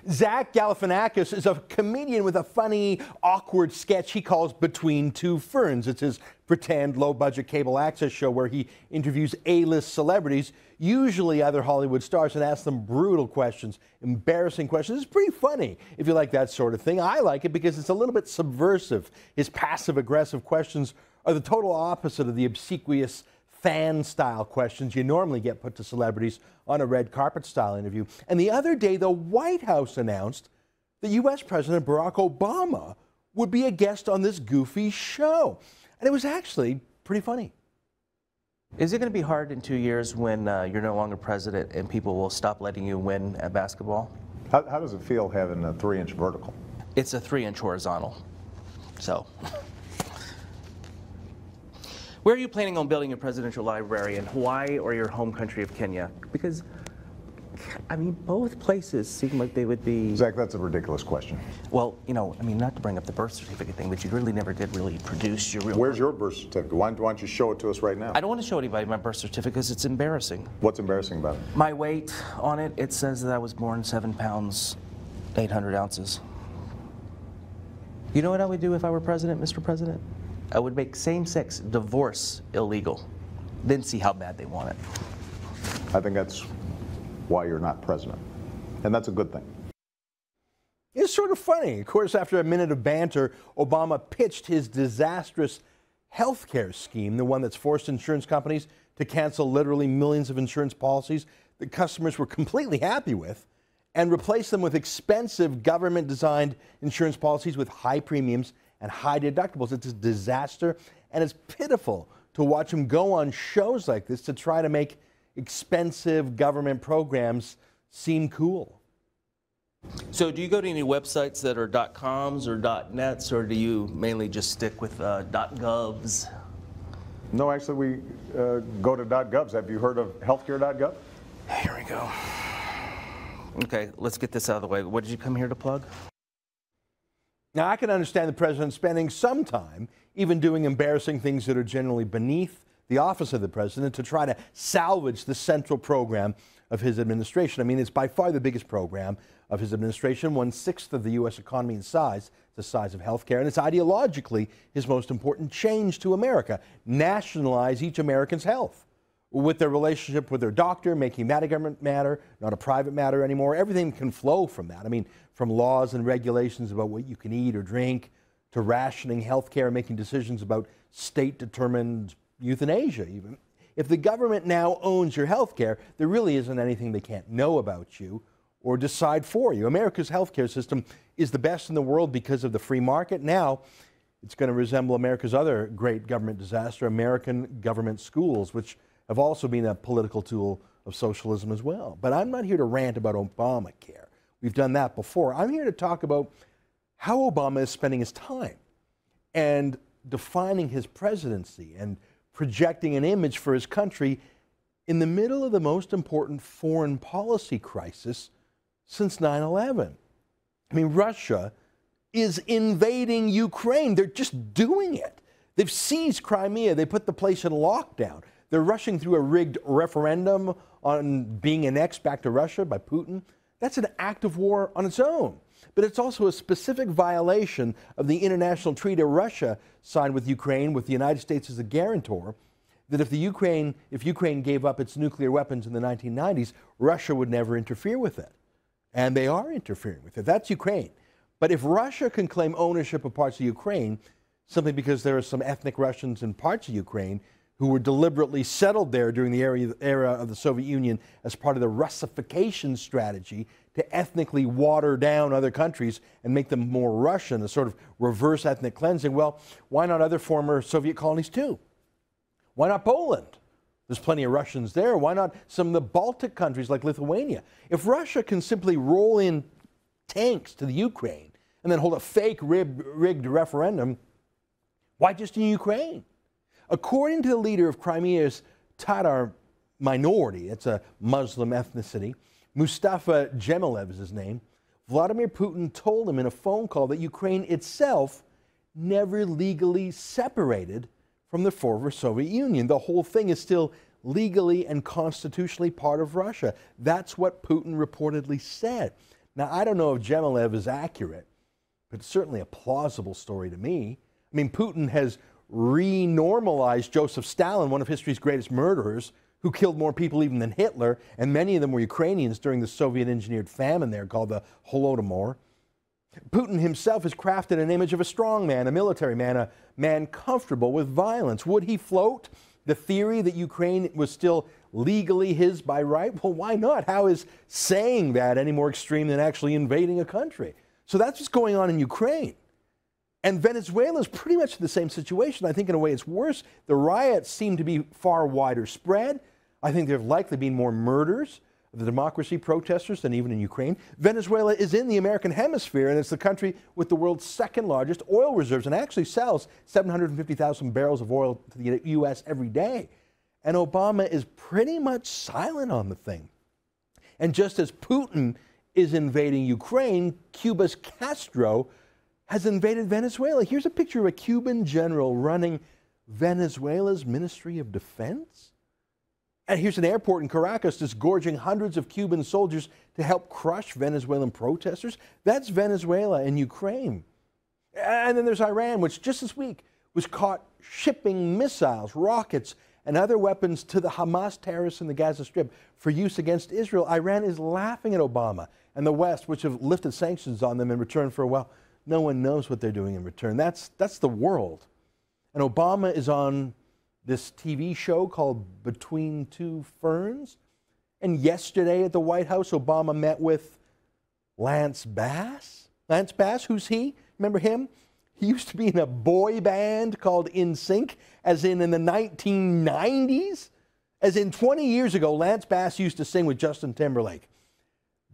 Zach Galifianakis is a comedian with a funny, awkward sketch he calls Between Two Ferns. It's his pretend low-budget cable access show where he interviews A-list celebrities, usually other Hollywood stars, and asks them brutal questions, embarrassing questions. It's pretty funny if you like that sort of thing. I like it because it's a little bit subversive. His passive-aggressive questions are the total opposite of the obsequious fan-style questions you normally get put to celebrities on a red carpet-style interview. And the other day, the White House announced that U.S. President Barack Obama would be a guest on this goofy show. And it was actually pretty funny. Is it going to be hard in 2 years when you're no longer president and people will stop letting you win at basketball? How does it feel having a 3-inch vertical? It's a 3-inch horizontal. So. Where are you planning on building a presidential library, in Hawaii or your home country of Kenya? Because, I mean, both places seem like they would be... Zach, that's a ridiculous question. Well, you know, I mean, not to bring up the birth certificate thing, but you really never did really produce your real... Where's your birth certificate? Why don't you show it to us right now? I don't want to show anybody my birth certificate because it's embarrassing. What's embarrassing about it? My weight on it, it says that I was born 7 pounds, 800 ounces. You know what I would do if I were president, Mr. President? I would make same-sex divorce illegal, then see how bad they want it. I think that's why you're not president, and that's a good thing. It's sort of funny. Of course, after a minute of banter, Obama pitched his disastrous health care scheme, the one that's forced insurance companies to cancel literally millions of insurance policies that customers were completely happy with and replace them with expensive government-designed insurance policies with high premiums and high deductibles. It's a disaster, and it's pitiful to watch him go on shows like this to try to make expensive government programs seem cool. So do you go to any websites that are .coms or .nets, or do you mainly just stick with .govs? No, actually, we go to .govs. Have you heard of healthcare.gov? Here we go. Okay, let's get this out of the way. What did you come here to plug? Now, I can understand the president spending some time even doing embarrassing things that are generally beneath the office of the president to try to salvage the central program of his administration. I mean, it's by far the biggest program of his administration, 1/6 of the U.S. economy in size, the size of healthcare, and it's ideologically his most important change to America. Nationalize each American's health with their relationship with their doctor, making that a government matter, not a private matter anymore. Everything can flow from that. I mean, from laws and regulations about what you can eat or drink to rationing health care, making decisions about state-determined euthanasia even. If the government now owns your health care, there really isn't anything they can't know about you or decide for you. America's health care system is the best in the world because of the free market. Now, it's going to resemble America's other great government disaster, American government schools, which have also been a political tool of socialism as well. But I'm not here to rant about Obamacare. We've done that before. I'm here to talk about how Obama is spending his time and defining his presidency and projecting an image for his country in the middle of the most important foreign policy crisis since 9/11. I mean, Russia is invading Ukraine. They're just doing it. They've seized Crimea. They put the place in lockdown. They're rushing through a rigged referendum on being annexed back to Russia by Putin. That's an act of war on its own. But it's also a specific violation of the international treaty Russia signed with Ukraine, with the United States as a guarantor, that if Ukraine gave up its nuclear weapons in the 1990s, Russia would never interfere with it. And they are interfering with it. That's Ukraine. But if Russia can claim ownership of parts of Ukraine, simply because there are some ethnic Russians in parts of Ukraine who were deliberately settled there during the era of the Soviet Union as part of the Russification strategy to ethnically water down other countries and make them more Russian, a sort of reverse ethnic cleansing. Well, why not other former Soviet colonies too? Why not Poland? There's plenty of Russians there. Why not some of the Baltic countries like Lithuania? If Russia can simply roll in tanks to the Ukraine and then hold a fake rigged referendum, why just in Ukraine? According to the leader of Crimea's Tatar minority, it's a Muslim ethnicity, Mustafa Dzhemilev is his name, Vladimir Putin told him in a phone call that Ukraine itself never legally separated from the former Soviet Union. The whole thing is still legally and constitutionally part of Russia. That's what Putin reportedly said. Now, I don't know if Gemelyev is accurate, but it's certainly a plausible story to me. I mean, Putin has renormalized Joseph Stalin, one of history's greatest murderers, who killed more people even than Hitler, and many of them were Ukrainians during the Soviet-engineered famine there called the Holodomor. Putin himself has crafted an image of a strong man, a military man, a man comfortable with violence. Would he float the theory that Ukraine was still legally his by right? Well, why not? How is saying that any more extreme than actually invading a country? So that's what's going on in Ukraine. And Venezuela is pretty much the same situation. I think in a way it's worse. The riots seem to be far wider spread. I think there have likely been more murders of the democracy protesters than even in Ukraine. Venezuela is in the American hemisphere, and it's the country with the world's second largest oil reserves and actually sells 750,000 barrels of oil to the U.S. every day. And Obama is pretty much silent on the thing. And just as Putin is invading Ukraine, Cuba's Castro has invaded Venezuela. Here's a picture of a Cuban general running Venezuela's Ministry of Defense. And here's an airport in Caracas disgorging hundreds of Cuban soldiers to help crush Venezuelan protesters. That's Venezuela and Ukraine. And then there's Iran, which just this week was caught shipping missiles, rockets, and other weapons to the Hamas terrorists in the Gaza Strip for use against Israel. Iran is laughing at Obama and the West, which have lifted sanctions on them in return for, well, no one knows what they're doing in return. That's the world. And Obama is on this TV show called Between Two Ferns. And yesterday at the White House, Obama met with Lance Bass. Lance Bass, who's he? Remember him? He used to be in a boy band called NSYNC, as in the 1990s. As in 20 years ago, Lance Bass used to sing with Justin Timberlake.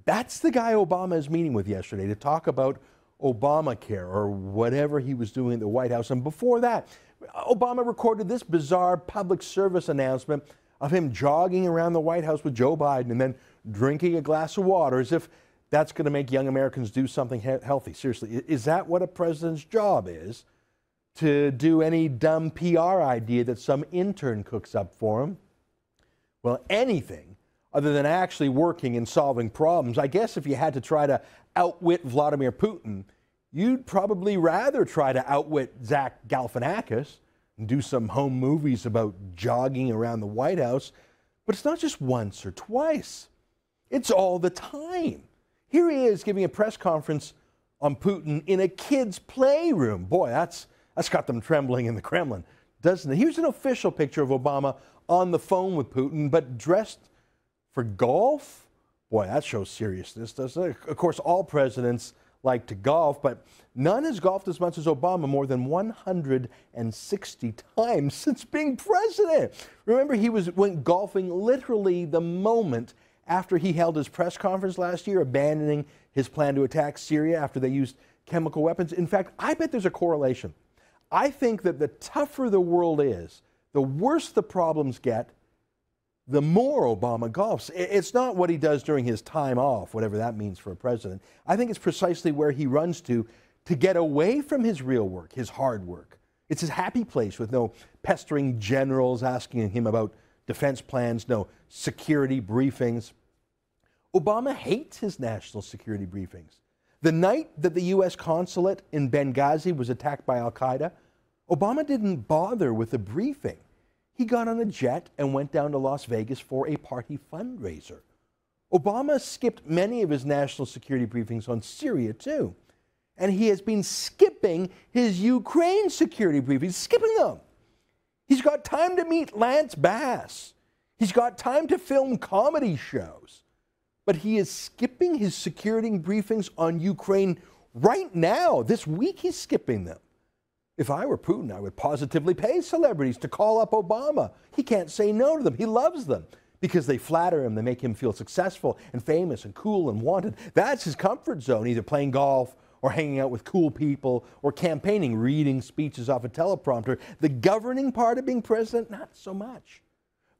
That's the guy Obama is meeting with yesterday to talk about Obamacare or whatever he was doing at the White House. And before that, Obama recorded this bizarre public service announcement of him jogging around the White House with Joe Biden and then drinking a glass of water as if that's going to make young Americans do something healthy. Seriously, is that what a president's job is? To do any dumb PR idea that some intern cooks up for him? Well, anything other than actually working and solving problems. I guess if you had to try to outwit Vladimir Putin, you'd probably rather try to outwit Zach Galifianakis and do some home movies about jogging around the White House. But it's not just once or twice. It's all the time. Here he is giving a press conference on Putin in a kid's playroom. Boy, that's got them trembling in the Kremlin, doesn't it? Here's an official picture of Obama on the phone with Putin, but dressed for golf. Boy, that shows seriousness, doesn't it? Of course, all presidents like to golf, but none has golfed as much as Obama, more than 160 times since being president. Remember, he went golfing literally the moment after he held his press conference last year, abandoning his plan to attack Syria after they used chemical weapons. In fact, I bet there's a correlation. I think that the tougher the world is, the worse the problems get, the more Obama golfs. It's not what he does during his time off, whatever that means for a president. I think it's precisely where he runs to get away from his real work, his hard work. It's his happy place with no pestering generals asking him about defense plans, no security briefings. Obama hates his national security briefings. The night that the U.S. consulate in Benghazi was attacked by al-Qaeda, Obama didn't bother with a briefing. He got on a jet and went down to Las Vegas for a party fundraiser. Obama skipped many of his national security briefings on Syria, too. And he has been skipping his Ukraine security briefings, skipping them. He's got time to meet Lance Bass. He's got time to film comedy shows. But he is skipping his security briefings on Ukraine right now. This week he's skipping them. If I were Putin, I would positively pay celebrities to call up Obama. He can't say no to them. He loves them because they flatter him. They make him feel successful and famous and cool and wanted. That's his comfort zone, either playing golf or hanging out with cool people or campaigning, reading speeches off a teleprompter. The governing part of being president, not so much.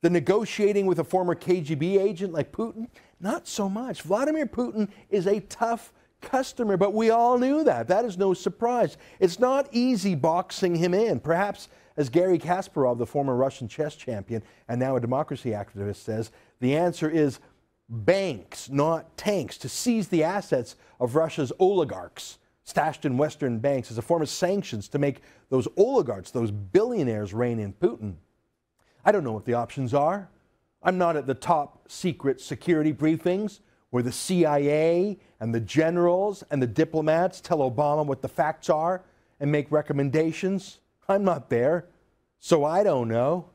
The negotiating with a former KGB agent like Putin, not so much. Vladimir Putin is a tough customer, but we all knew that. That is no surprise. It's not easy boxing him in. Perhaps, as Garry Kasparov, the former Russian chess champion and now a democracy activist, says, the answer is banks, not tanks, to seize the assets of Russia's oligarchs stashed in Western banks as a form of sanctions to make those oligarchs, those billionaires, rein in Putin. I don't know what the options are. I'm not at the top secret security briefings where the CIA and the generals and the diplomats tell Obama what the facts are and make recommendations. I'm not there, so I don't know.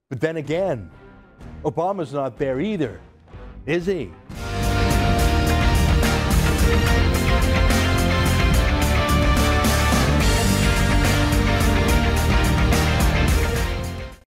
But then again, Obama's not there either, is he?